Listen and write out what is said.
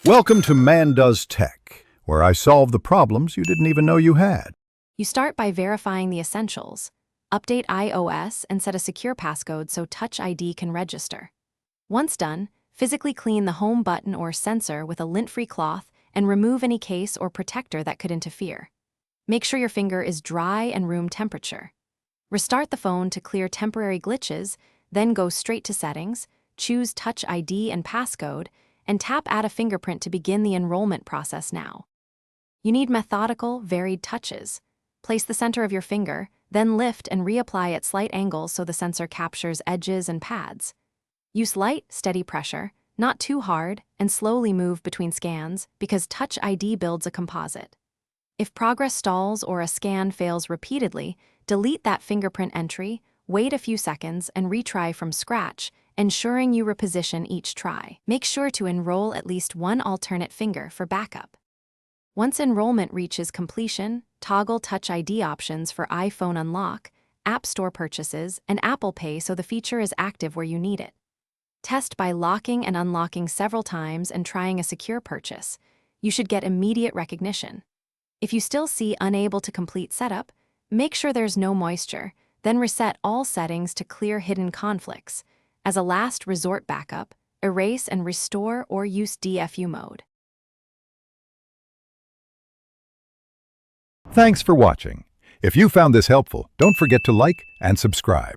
Welcome to Man Does Tech, where I solve the problems you didn't even know you had. You start by verifying the essentials. Update iOS and set a secure passcode so Touch ID can register. Once done, physically clean the home button or sensor with a lint-free cloth and remove any case or protector that could interfere. Make sure your finger is dry and room temperature. Restart the phone to clear temporary glitches, then go straight to Settings, choose Touch ID and passcode, and tap Add a fingerprint to begin the enrollment process now. You need methodical, varied touches. Place the center of your finger, then lift and reapply at slight angles so the sensor captures edges and pads. Use light, steady pressure, not too hard, and slowly move between scans because Touch ID builds a composite. If progress stalls or a scan fails repeatedly, delete that fingerprint entry, wait a few seconds, and retry from scratch, ensuring you reposition each try. Make sure to enroll at least one alternate finger for backup. Once enrollment reaches completion, toggle Touch ID options for iPhone Unlock, App Store purchases, and Apple Pay so the feature is active where you need it. Test by locking and unlocking several times and trying a secure purchase. You should get immediate recognition. If you still see unable to complete setup, make sure there's no moisture, then reset all settings to clear hidden conflicts. As a last resort backup, erase and restore or use DFU mode. Thanks for watching. If you found this helpful, don't forget to like and subscribe.